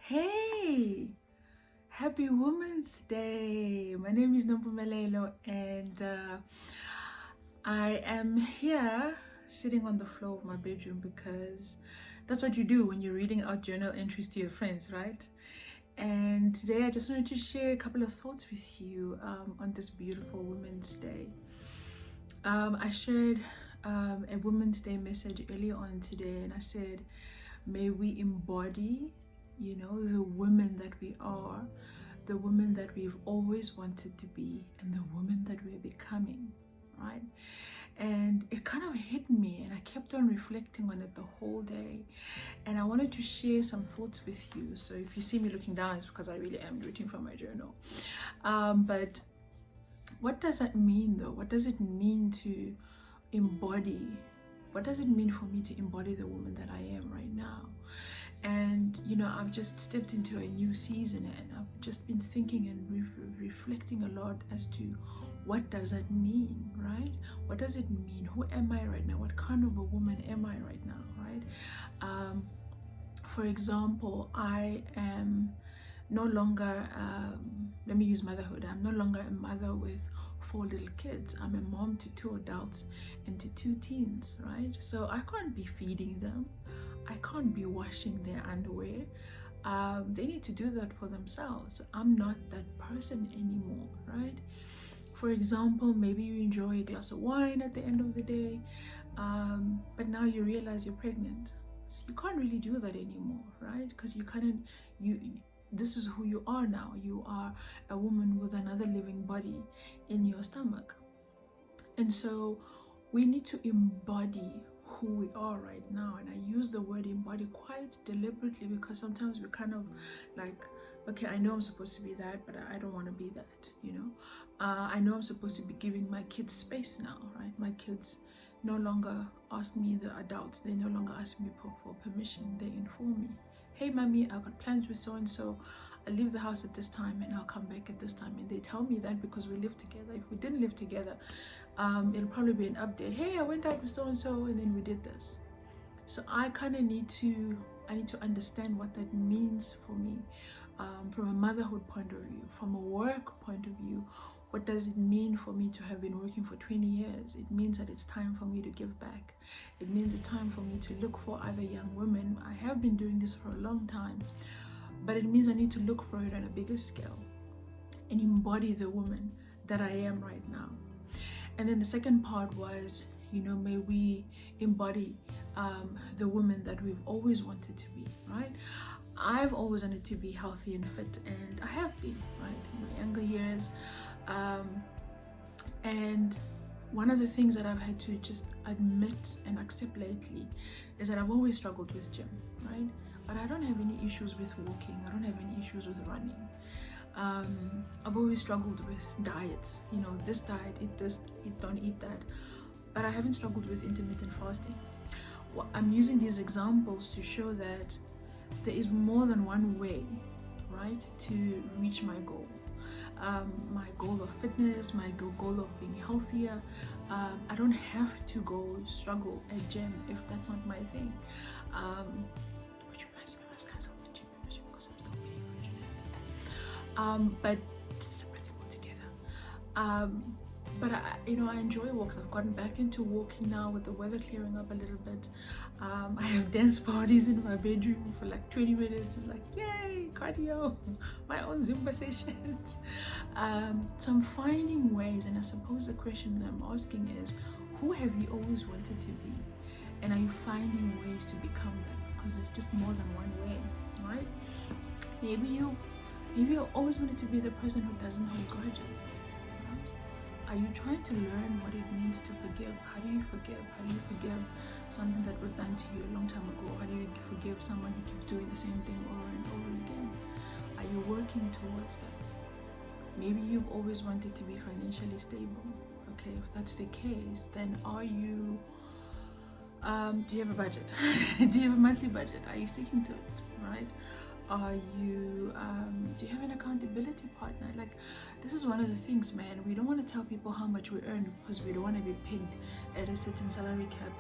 Hey, happy Women's Day. My name is Nompumelelo and I am here sitting on the floor of my bedroom because that's what you do when you're reading out journal entries to your friends, right? And today I just wanted to share a couple of thoughts with you on this beautiful Women's Day. I shared a Women's Day message earlier on today, and I said, may we embody, the women that we are, the women that we've always wanted to be, and the women that we're becoming, right? And it kind of hit me, and I kept on reflecting on it the whole day. And I wanted to share some thoughts with you. So if you see me looking down, it's because I really am reading from my journal. But what does that mean, though? What does it mean to embody? What does it mean for me to embody the woman that I am right now? And I've just stepped into a new season, and I've just been thinking and reflecting a lot as to what does that mean, right? What does it mean? Who am I right now? What kind of a woman am I right now, right? For example, I am no longer, let me use motherhood. I'm no longer a mother with 4 little kids. I'm a mom to 2 adults and to 2 teens, right? So I can't be feeding them. I can't be washing their underwear. They need to do that for themselves. I'm not that person anymore, right? For example, maybe you enjoy a glass of wine at the end of the day, but now you realize you're pregnant. So you can't really do that anymore, right? Because this is who you are now. You are a woman with another living body in your stomach. And so we need to embody who we are right now. And I use the word embody quite deliberately because sometimes we kind of like, okay, I know I'm supposed to be that, but I don't want to be that, I know I'm supposed to be giving my kids space now, right? My kids no longer ask me, the adults, they no longer ask me for permission. They inform me, hey mommy, I've got plans with so-and-so, I leave the house at this time and I'll come back at this time. And they tell me that because we live together. If we didn't live together, it'll probably be an update, hey, I went out with so-and-so and then we did this. So I kind of need to understand what that means for me, from a motherhood point of view, from a work point of view. What does it mean for me to have been working for 20 years? It means that it's time for me to give back. It means it's time for me to look for other young women. I have been doing this for a long time, but it means I need to look for it on a bigger scale and embody the woman that I am right now. And then the second part was, may we embody the woman that we've always wanted to be, right? I've always wanted to be healthy and fit, and I have been, right, in my younger years. And one of the things that I've had to just admit and accept lately is that I've always struggled with gym, right? But I don't have any issues with walking. I don't have any issues with running. I've always struggled with diets, this diet, eat this, don't eat that. But I haven't struggled with intermittent fasting. Well, I'm using these examples to show that there is more than one way, right, to reach my goal. My goal of fitness, my goal of being healthier. I don't have to go struggle at gym if that's not my thing. Which reminds me, I must cancel the gym membership because I'm still paying for it. But separate them all together. But I enjoy walks. I've gotten back into walking now with the weather clearing up a little bit. I have dance parties in my bedroom for like 20 minutes. It's like, yay, cardio, my own Zumba sessions. So I'm finding ways, and I suppose the question that I'm asking is, who have you always wanted to be? And are you finding ways to become that? Because it's just more than one way, right? Maybe you always wanted to be the person who doesn't hold grudges. Are you trying to learn what it means to forgive? How do you forgive? How do you forgive something that was done to you a long time ago? How do you forgive someone who keeps doing the same thing over and over again? Are you working towards that? Maybe you've always wanted to be financially stable. Okay, if that's the case, then are you, do you have a budget? Do you have a monthly budget? Are you sticking to it, right? Are you, do you have an accountability partner? Like, this is one of the things, man. We don't want to tell people how much we earn because we don't want to be pegged at a certain salary cap.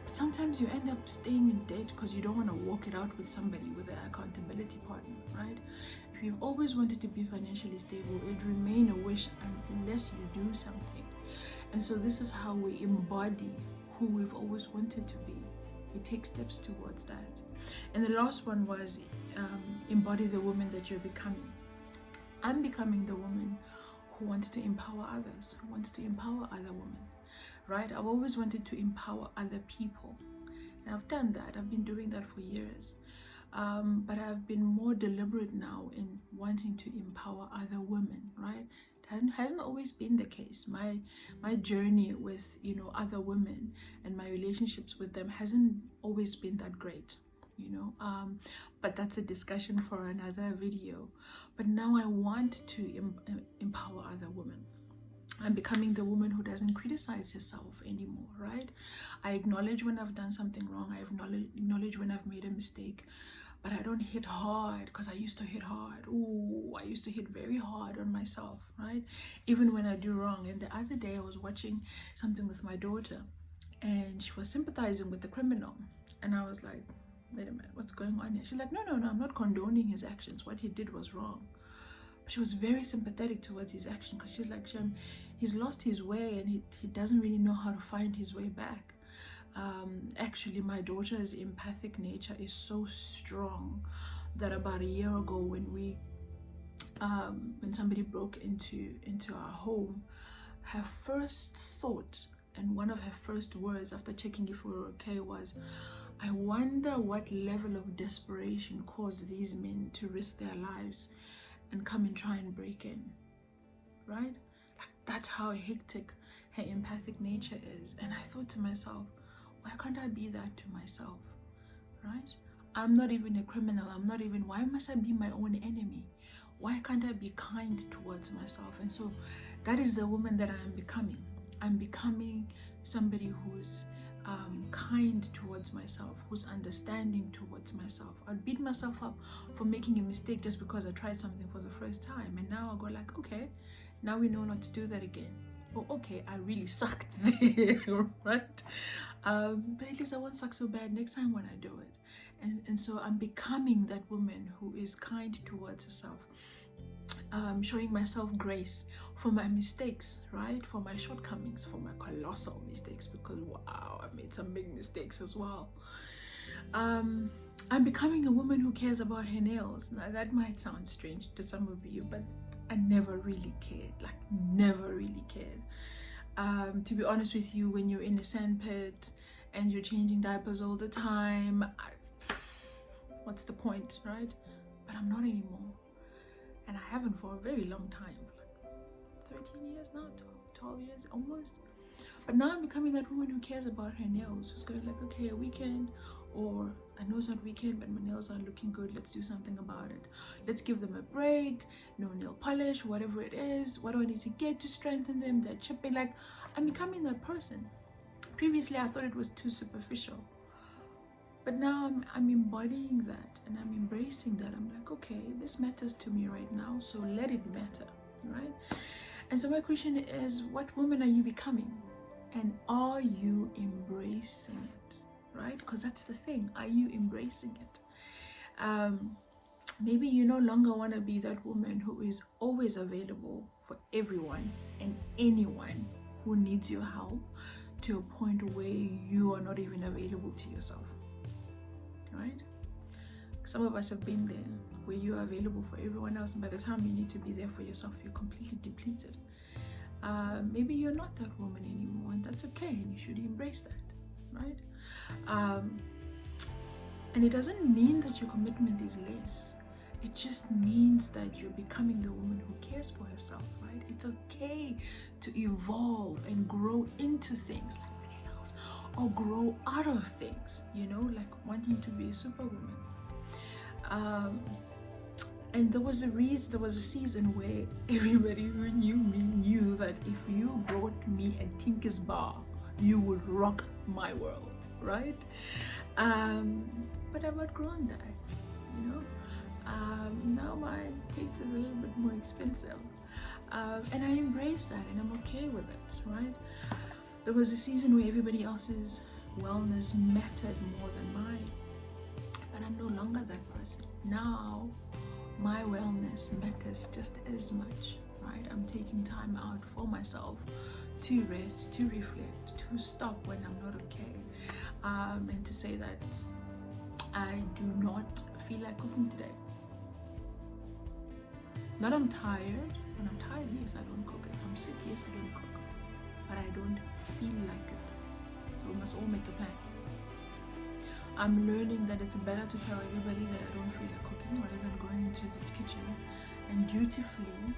But sometimes you end up staying in debt because you don't want to walk it out with somebody, with an accountability partner, right? If you've always wanted to be financially stable, it remain a wish unless you do something. And so this is how we embody who we've always wanted to be. We take steps towards that. And the last one was embody the woman that you're becoming. I'm becoming the woman who wants to empower others, who wants to empower other women, right? I've always wanted to empower other people. And I've done that. I've been doing that for years. But I've been more deliberate now in wanting to empower other women, right? It hasn't always been the case. My journey with, you know, other women and my relationships with them hasn't always been that great, you know, but that's a discussion for another video. But now I want to empower other women. I'm becoming the woman who doesn't criticize herself anymore, right? I acknowledge when I've done something wrong. I acknowledge when I've made a mistake, but I don't hit hard, because I used to hit hard. Ooh, I used to hit very hard on myself, right? Even when I do wrong. And the other day I was watching something with my daughter, and she was sympathizing with the criminal. And I was like, wait a minute, what's going on here? She's like, no, I'm not condoning his actions. What he did was wrong. But she was very sympathetic towards his action, because she's like, he's lost his way and he doesn't really know how to find his way back. Actually, my daughter's empathic nature is so strong that about a year ago, when somebody broke into our home, her first thought and one of her first words after checking if we were okay was, I wonder what level of desperation caused these men to risk their lives and come and try and break in, right? Like, that's how hectic her empathic nature is. And I thought to myself, why can't I be that to myself, right? I'm not even a criminal. Why must I be my own enemy? Why can't I be kind towards myself? And so that is the woman that I am becoming. I'm becoming somebody who's kind towards myself, who's understanding towards myself. I'd beat myself up for making a mistake just because I tried something for the first time. And now I go like, okay, now we know not to do that again. Oh, okay, I really sucked there, right? But at least I won't suck so bad next time when I do it. And so I'm becoming that woman who is kind towards herself, showing myself grace for my mistakes, right? For my shortcomings, for my colossal mistakes, because wow, I've made some big mistakes as well. I'm becoming a woman who cares about her nails. Now that might sound strange to some of you, but I never really cared, like never really cared. To be honest with you, when you're in a sandpit and you're changing diapers all the time, what's the point, right? But I'm not anymore. And I haven't for a very long time, like 13 years now, 12 years almost. But now I'm becoming that woman who cares about her nails, who's going like, okay, a weekend, or I know it's not weekend, but my nails aren't looking good, let's do something about it. Let's give them a break, no nail polish, whatever it is. What do I need to get to strengthen them? They're chipping. Like, I'm becoming that person. Previously, I thought it was too superficial. But now I'm embodying that and I'm embracing that. I'm like, okay, this matters to me right now, so let it matter, right? And so my question is, what woman are you becoming? And are you embracing it, right? Because that's the thing. Are you embracing it? Maybe you no longer want to be that woman who is always available for everyone and anyone who needs your help, to a point where you are not even available to yourself, right? Some of us have been there, where you are available for everyone else, and by the time you need to be there for yourself, you're completely depleted. Maybe you're not that woman anymore, and that's okay, and you should embrace that, right? And it doesn't mean that your commitment is less. It just means that you're becoming the woman who cares for herself, right? It's okay to evolve and grow into things like nails, or grow out of things, you know, like wanting to be a superwoman. And there was a season where everybody who knew me knew that if you brought me a Tinker's bar, you would rock my world, right? But I've outgrown that, you know. now my taste is a little bit more expensive. And I embrace that, and I'm okay with it, right? There was a season where everybody else's wellness mattered more than mine, but I'm no longer that person. Now my wellness matters just as much, right? I'm taking time out for myself to rest, to reflect, to stop when I'm not okay, and to say that I do not feel like cooking today. Not I'm tired. When I'm tired, yes, I don't cook. If I'm sick, yes, I don't cook. But I don't feel like it. So we must all make a plan. I'm learning that it's better to tell everybody that I don't feel like cooking rather than going into the kitchen and dutifully,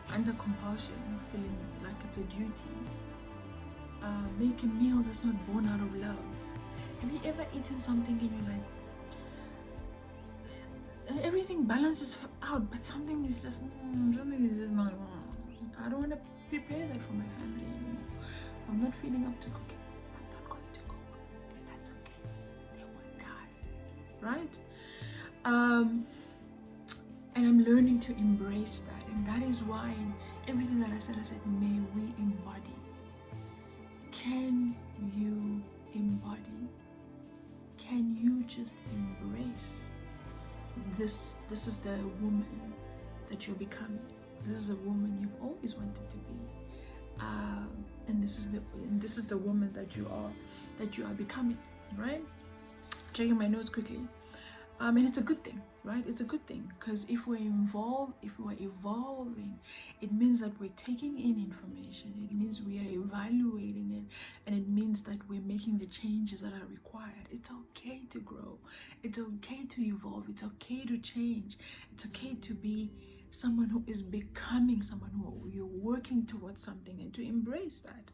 under compulsion, feeling like it's a duty, make a meal that's not born out of love. Have you ever eaten something and you're like, everything balances out, but something is just not. I don't want to prepare that for my family anymore. I'm not feeling up to cooking. I'm not going to cook. That's okay. They won't die, right? And I'm learning to embrace that, and that is why everything that I said, may we embody. Can you embody? Can you just embrace? This is the woman that you're becoming. This is a woman you've always wanted to be, and this is the woman that you are becoming, right? Checking my notes quickly, and it's a good thing, right? It's a good thing, because if we're evolving, it means that we're taking in information. It means we are evaluating it, and it means that we're making the changes that are required. It's okay to grow. It's okay to evolve. It's okay to change. It's okay to be someone who is becoming someone who you're working towards something, and to embrace that.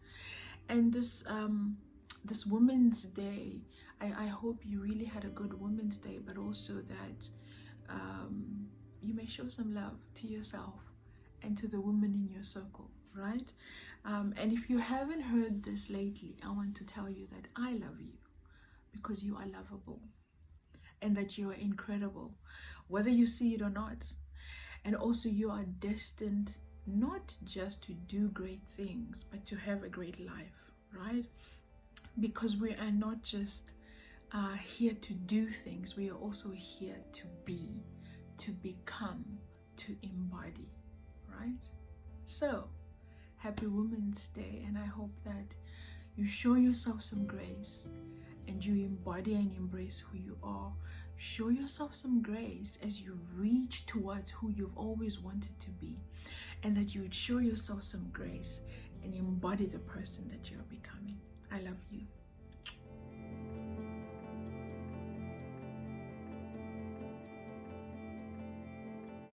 And this Women's Day, I hope you really had a good Women's Day, but also that you may show some love to yourself and to the women in your circle, right? And if you haven't heard this lately, I want to tell you that I love you because you are lovable and that you are incredible, whether you see it or not. And also you are destined not just to do great things, but to have a great life, right? Because we are not just here to do things, we are also here to be, to become, to embody, right? So happy Women's Day, and I hope that you show yourself some grace and you embody and embrace who you are. Show yourself some grace as you reach towards who you've always wanted to be, and that you would show yourself some grace and embody the person that you're becoming. I love you.